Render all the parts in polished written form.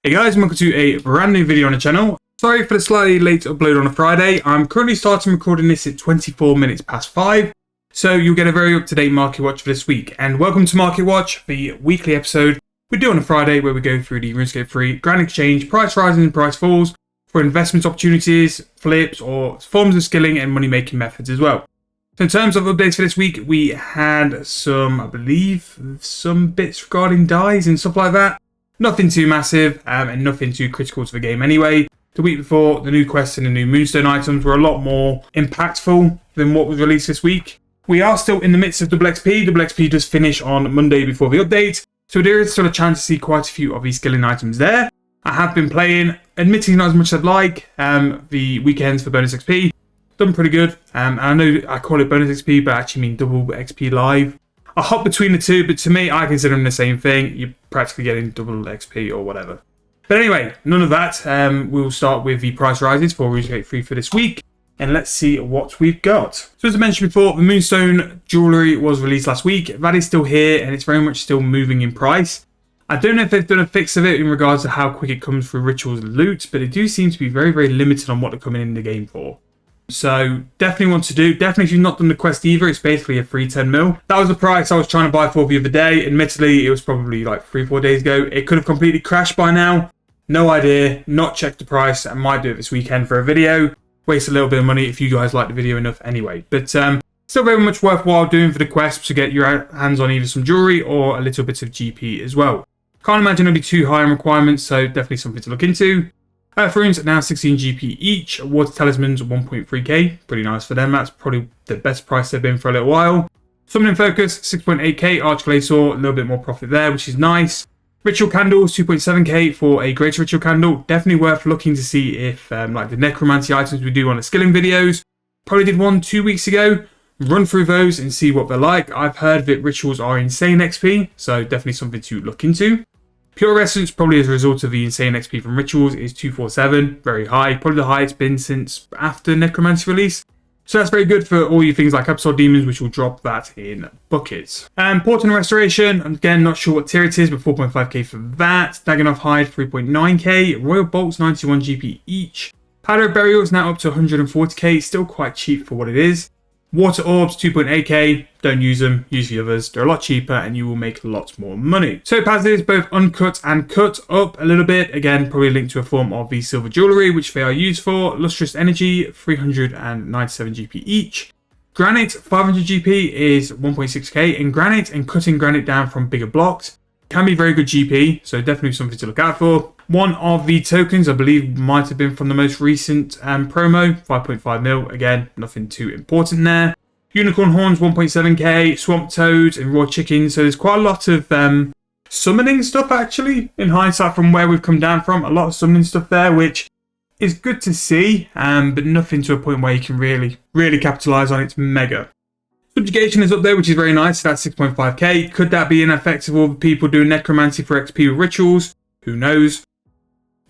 Hey guys, welcome to a brand new video on the channel. Sorry for the slightly late upload on a Friday. I'm currently starting recording this at 24 minutes past 5. So you'll get a very up-to-date market watch for this week. And welcome to Market Watch, the weekly episode we do on a Friday where we go through the Runescape 3 Grand Exchange, price rises and price falls for investment opportunities, flips, or forms of skilling and money-making methods as well. So in terms of updates for this week, we had some, I believe, some bits regarding dies and stuff like that. Nothing too massive and nothing too critical to the game anyway. The week before, the new quests and the new Moonstone items were a lot more impactful than what was released this week. We are still in the midst of double XP. Double XP does finish on Monday before the update, so there is still a chance to see quite a few of these skilling items there. I have been playing, admittedly not as much as I'd like, the weekends for bonus XP. Done pretty good. And I know I call it bonus XP, but I actually mean double XP live. I hop between the two, but to me, I consider them the same thing. You're practically getting double XP or whatever. But anyway, none of that. We'll start with the price rises for Runescape 3 for this week. And let's see what we've got. So as I mentioned before, the Moonstone jewellery was released last week. That is still here, and it's very much still moving in price. I don't know if they've done a fix of it in regards to how quick it comes through rituals and loot, but it do seem to be very, very limited on what they're coming in the game for. So definitely want to do. Definitely if you've not done the quest either, it's basically a free 10 mil. That was the price I was trying to buy for the other day. Admittedly, it was probably like 3-4 days ago. It could have completely crashed by now. No idea. Not checked the price. I might do it this weekend for a video. Waste a little bit of money if you guys like the video enough anyway. But still very much worthwhile doing for the quest to get your hands on either some jewelry or a little bit of GP as well. Can't imagine it'll be too high in requirements, so definitely something to look into. Runes now 16 GP each. Water Talismans 1.3k. Pretty nice for them. That's probably the best price they've been for a little while. Summoning Focus 6.8k. Archglacier, a little bit more profit there, which is nice. Ritual Candles 2.7k for a Greater Ritual Candle. Definitely worth looking to see if like the Necromancy items we do on the skilling videos. Probably did one 2 weeks ago. Run through those and see what they're like. I've heard that rituals are insane XP, so definitely something to look into. Pure Essence, probably as a result of the insane XP from rituals, is 247, very high, probably the highest it's been since after Necromancy release. So that's very good for all your things like Absol Demons, which will drop that in buckets. Portent Restoration, again, not sure what tier it is, but 4.5k for that. Daggenoff Hide, 3.9k. Royal Bolts, 91 GP each. Powder of Burial is now up to 140k, still quite cheap for what it is. Water Orbs, 2.8k. Don't use them, use the others. They're a lot cheaper and you will make lots more money. Topazes, both uncut and cut, up a little bit. Again, probably linked to a form of the silver jewellery, which they are used for. Lustrous Energy, 397 GP each. Granite, 500 GP is 1.6k. And Granite and cutting Granite down from bigger blocks can be very good GP, so definitely something to look out for. One of the tokens, I believe, might have been from the most recent promo, 5.5 mil. Again, nothing too important there. Unicorn Horns, 1.7k. Swamp Toads and Raw Chickens. So there's quite a lot of summoning stuff, actually, in hindsight from where we've come down from. A lot of summoning stuff there, which is good to see, but nothing to a point where you can really capitalise on. It's mega. Subjugation is up there, which is very nice. That's 6.5k. Could that be ineffective for people doing Necromancy for XP with rituals? Who knows?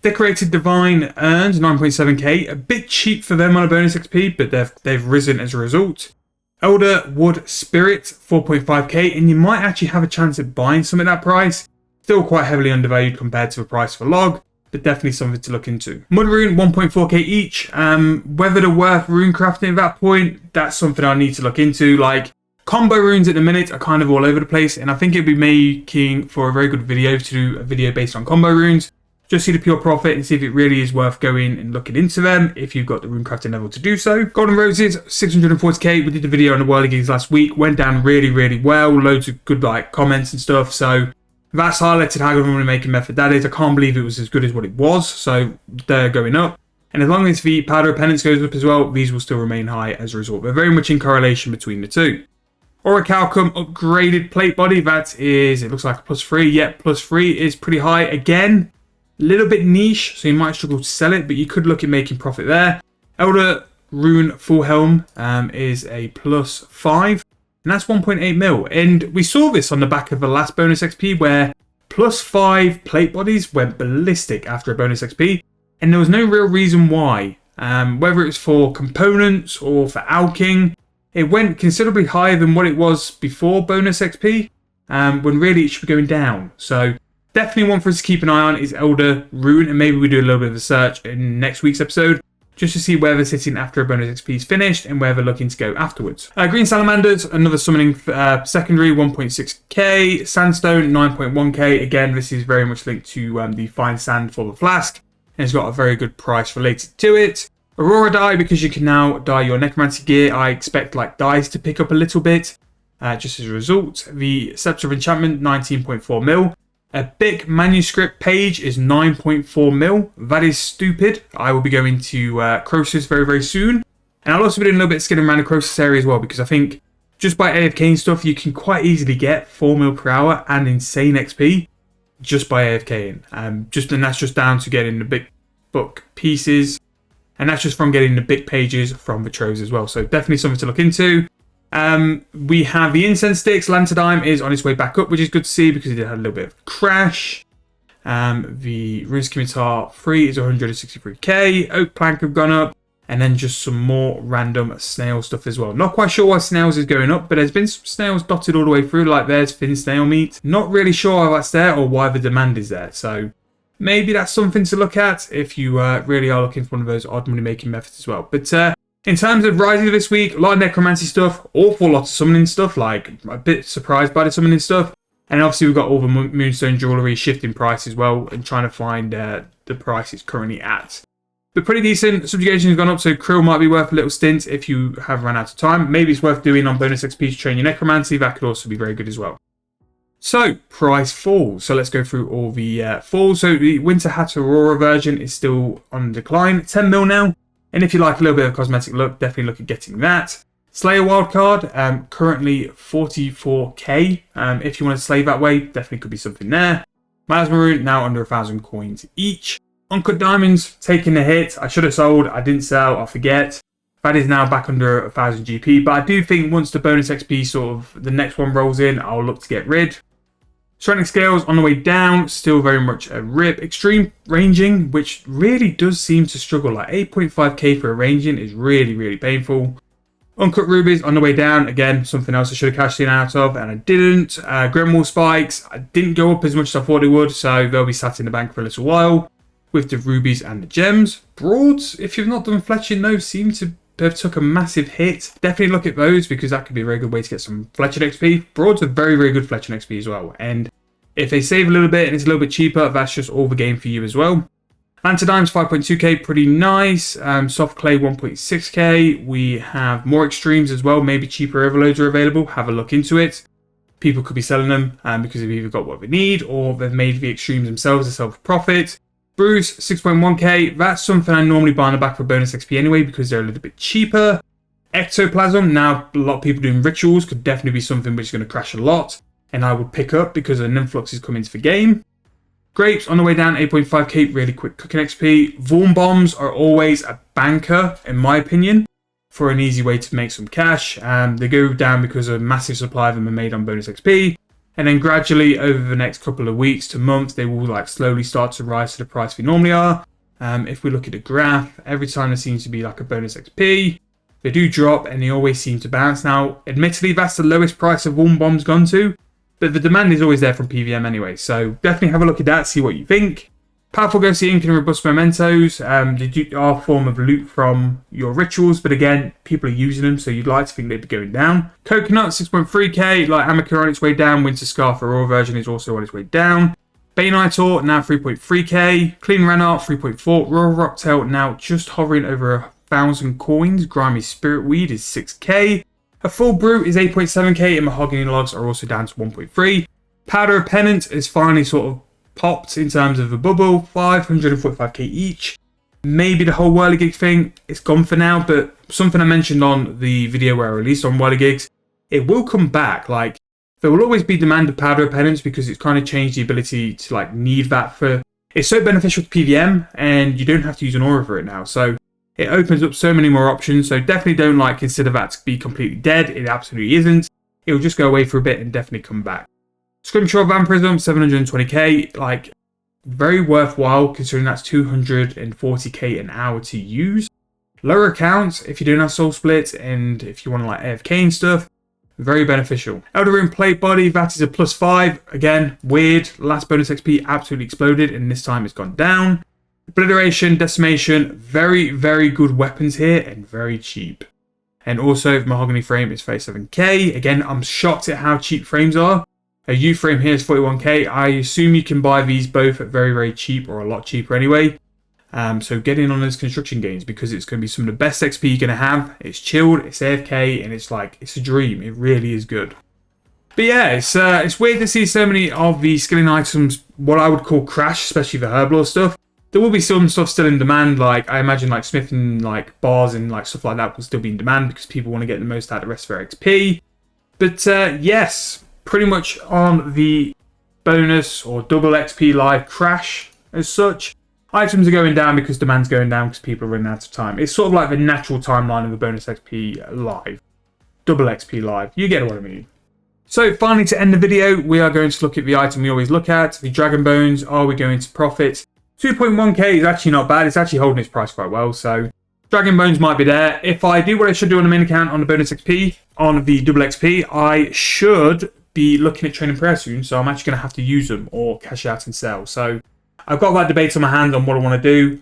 Decorated Divine earns 9.7k. A bit cheap for them on a bonus XP, but they've risen as a result. Elder Wood Spirit, 4.5k. And you might actually have a chance at buying some at that price. Still quite heavily undervalued compared to the price for log, but definitely something to look into. Mud Rune, 1.4k each. Whether they're worth rune crafting at that point, that's something I need to look into. Like, combo runes at the minute are kind of all over the place, and I think it'd be making for a very good video to do a video based on combo runes. Just see the pure profit and see if it really is worth going and looking into them if you've got the rune crafting level to do so. Golden Roses, 640k. We did the video on the Whirly Gigs last week. Went down really well. Loads of good like comments and stuff. So that's highlighted how good of a money making method that is. I can't believe it was as good as what it was. So they're going up. And as long as the Powder of Penance goes up as well, these will still remain high as a result. They're very much in correlation between the two. Orichalcum upgraded plate body. That is, it looks like a +3. Yep, +3 is pretty high. Again, a little bit niche, so you might struggle to sell it, but you could look at making profit there. Elder Rune Full Helm is a +5, and that's 1.8 mil. And we saw this on the back of the last bonus XP where +5 plate bodies went ballistic after a bonus XP, and there was no real reason why. Whether it's for components or for alking, it went considerably higher than what it was before bonus XP, when really it should be going down. So definitely one for us to keep an eye on is Elder Rune, and maybe we do a little bit of a search in next week's episode, just to see where they're sitting after a bonus XP is finished and where they're looking to go afterwards. Green Salamanders, another summoning secondary, 1.6k. Sandstone, 9.1k. Again, this is very much linked to the fine sand for the flask, and it's got a very good price related to it. Aurora dye, because you can now dye your necromancy gear. I expect like dyes to pick up a little bit, just as a result. The Scepter of Enchantment, 19.4 mil. A big manuscript page is 9.4 mil. That is stupid. I will be going to Croesus very, very soon. And I'll also be doing a little bit of skinning around the Croesus area as well, because I think just by AFK and stuff, you can quite easily get 4 mil per hour and insane XP just by AFKing. And that's just down to getting the big book pieces. And that's just from getting the big pages from the troves as well. So definitely something to look into. We have the incense sticks. Lantadime is on its way back up, which is good to see because it had a little bit of a crash. The rune scimitar free is 163k. Oak plank have gone up, and then just some more random snail stuff as well. Not quite sure why snails is going up, but there's been some snails dotted all the way through. Like there's thin snail meat. Not really sure why that's there or why the demand is there. So maybe that's something to look at if you really are looking for one of those odd money making methods as well. But in terms of Rising this week, a lot of necromancy stuff, awful lot of summoning stuff, like a bit surprised by the summoning stuff. And obviously we've got all the moonstone jewellery shifting price as well and trying to find the price it's currently at. But pretty decent. Subjugation has gone up, so Krill might be worth a little stint if you have run out of time. Maybe it's worth doing on bonus XP to train your necromancy. That could also be very good as well. So, price falls. So let's go through all the falls. So the Winter Hat Aurora version is still on decline. 10 mil now. And if you like a little bit of cosmetic look, definitely look at getting that. Slayer wildcard, currently 44k. If you want to slay that way, definitely could be something there. Miles Maroon, now under 1,000 coins each. Uncut Diamonds, taking a hit. I should have sold, I didn't sell, I forget. That is now back under 1,000 GP. But I do think once the bonus XP sort of, the next one rolls in, I'll look to get rid. Strengthening Scales on the way down, still very much a rip. Extreme Ranging, which really does seem to struggle. Like 8.5k for a ranging is really, really painful. Uncut Rubies on the way down. Again, something else I should have cashed in out of, and I didn't. Grimoire Spikes, I didn't go up as much as I thought it would, so they'll be sat in the bank for a little while with the rubies and the gems. Broads, if you've not done fletching, those seem to have took a massive hit. Definitely look at those because that could be a very good way to get some fletching XP. Broads are very, very good fletching XP as well. And if they save a little bit and it's a little bit cheaper, that's just all the game for you as well. Lantadime's 5.2k, pretty nice. Soft Clay 1.6k. We have more extremes as well. Maybe cheaper overloads are available. Have a look into it. People could be selling them because they've either got what they need or they've made the extremes themselves to self-profit. Bruce, 6.1k. That's something I normally buy on the back for bonus XP anyway because they're a little bit cheaper. Ectoplasm, now a lot of people doing rituals, could definitely be something which is going to crash a lot. And I would pick up because an influx is coming to the game. Grapes on the way down, 8.5k, really quick cooking XP. Vorm Bombs are always a banker, in my opinion, for an easy way to make some cash. They go down because a massive supply of them are made on bonus XP. And then gradually, over the next couple of weeks to months, they will like slowly start to rise to the price they normally are. If we look at the graph, every time there seems to be like a bonus XP, they do drop and they always seem to bounce. Now, admittedly, that's the lowest price of Vorm Bombs gone to. But the demand is always there from PVM anyway, so definitely have a look at that, see what you think. Powerful Ghostly Ink and Robust Mementos, they are a form of loot from your rituals, but again, people are using them, so you'd like to think they'd be going down. Coconut, 6.3k, like Amica on its way down, Winter Scarf Aurora version is also on its way down. Baneiter, now 3.3k, Clean Ranart, 3.4, Royal Rocktail, now just hovering over 1,000 coins, Grimy Spirit Weed is 6k. A full brew is 8.7k and mahogany logs are also down to 1.3. Powder of Penance is finally sort of popped in terms of a bubble, 545k each. Maybe the whole Whirligig thing is gone for now, but something I mentioned on the video where I released on Whirligigs, it will come back. Like, there will always be demand of Powder of Penance because it's kind of changed the ability to like need that for... It's so beneficial to PVM and you don't have to use an aura for it now, so it opens up so many more options, so definitely don't like consider that to be completely dead. It absolutely isn't. It will just go away for a bit and definitely come back. Scrimshaw Vampirism, 720k, like very worthwhile considering that's 240k an hour to use. Lower accounts, if you don't have Soul Split and if you want to like AFK and stuff, Very beneficial. Elder Rune Plate Body, that is a +5. Again, weird. Last bonus XP absolutely exploded, and this time it's gone down. Obliteration, Decimation, very, very good weapons here, and very cheap. And also, Mahogany Frame is 37k. Again, I'm shocked at how cheap frames are. A U frame here is 41k. I assume you can buy these both at very, very cheap, or a lot cheaper anyway. So get in on those construction gains, because it's going to be some of the best XP you're going to have. It's chilled, it's AFK, and it's like, it's a dream. It really is good. But yeah, it's weird to see so many of the skilling items, what I would call crash, especially the Herblore stuff. There will be some stuff still in demand, like I imagine like smithing like bars and like stuff like that will still be in demand because people want to get the most out of the rest of their XP. But yes, pretty much on the bonus or double XP live crash as such. Items are going down because demand's going down because people are running out of time. It's sort of like the natural timeline of the bonus XP live. Double XP live. You get what I mean. So finally, to end the video, we are going to look at the item we always look at, the Dragon Bones. Are we going to profit? 2.1k is actually not bad. It's actually holding its price quite well. So Dragon Bones might be there. If I do what I should do on the main account on the bonus XP, on the double XP, I should be looking at training prayer soon. So I'm actually going to have to use them or cash out and sell. So I've got that debate on my hands on what I want to do,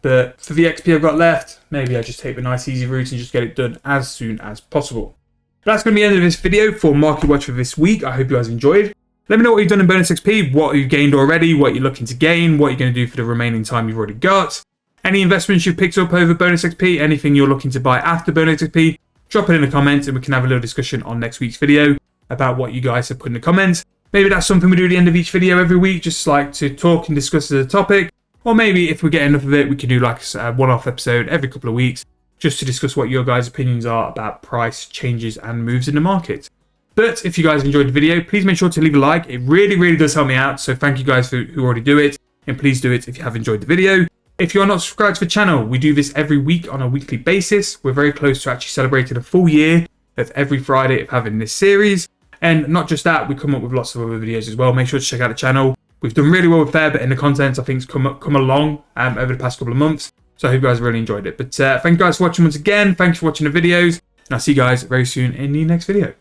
but for the XP I've got left, maybe I just take the nice easy route and just get it done as soon as possible. But that's going to be the end of this video for Marketwatch for this week. I hope you guys enjoyed. Let me know what you've done in bonus XP, what you've gained already, what you're looking to gain, what you're going to do for the remaining time you've already got. Any investments you've picked up over bonus XP, anything you're looking to buy after bonus XP, drop it in the comments and we can have a little discussion on next week's video about what you guys have put in the comments. Maybe that's something we do at the end of each video every week, just like to talk and discuss as a topic. Or maybe if we get enough of it, we could do like a one-off episode every couple of weeks, just to discuss what your guys' opinions are about price changes and moves in the market. But if you guys enjoyed the video, please make sure to leave a like. It really, really does help me out. So thank you guys who already do it. And please do it if you have enjoyed the video. If you're not subscribed to the channel, we do this every week on a weekly basis. We're very close to actually celebrating a full year of every Friday of having this series. And not just that, we come up with lots of other videos as well. Make sure to check out the channel. We've done really well with there, but in the content, I think it's come along over the past couple of months. So I hope you guys really enjoyed it. But thank you guys for watching once again. Thank you for watching the videos. And I'll see you guys very soon in the next video.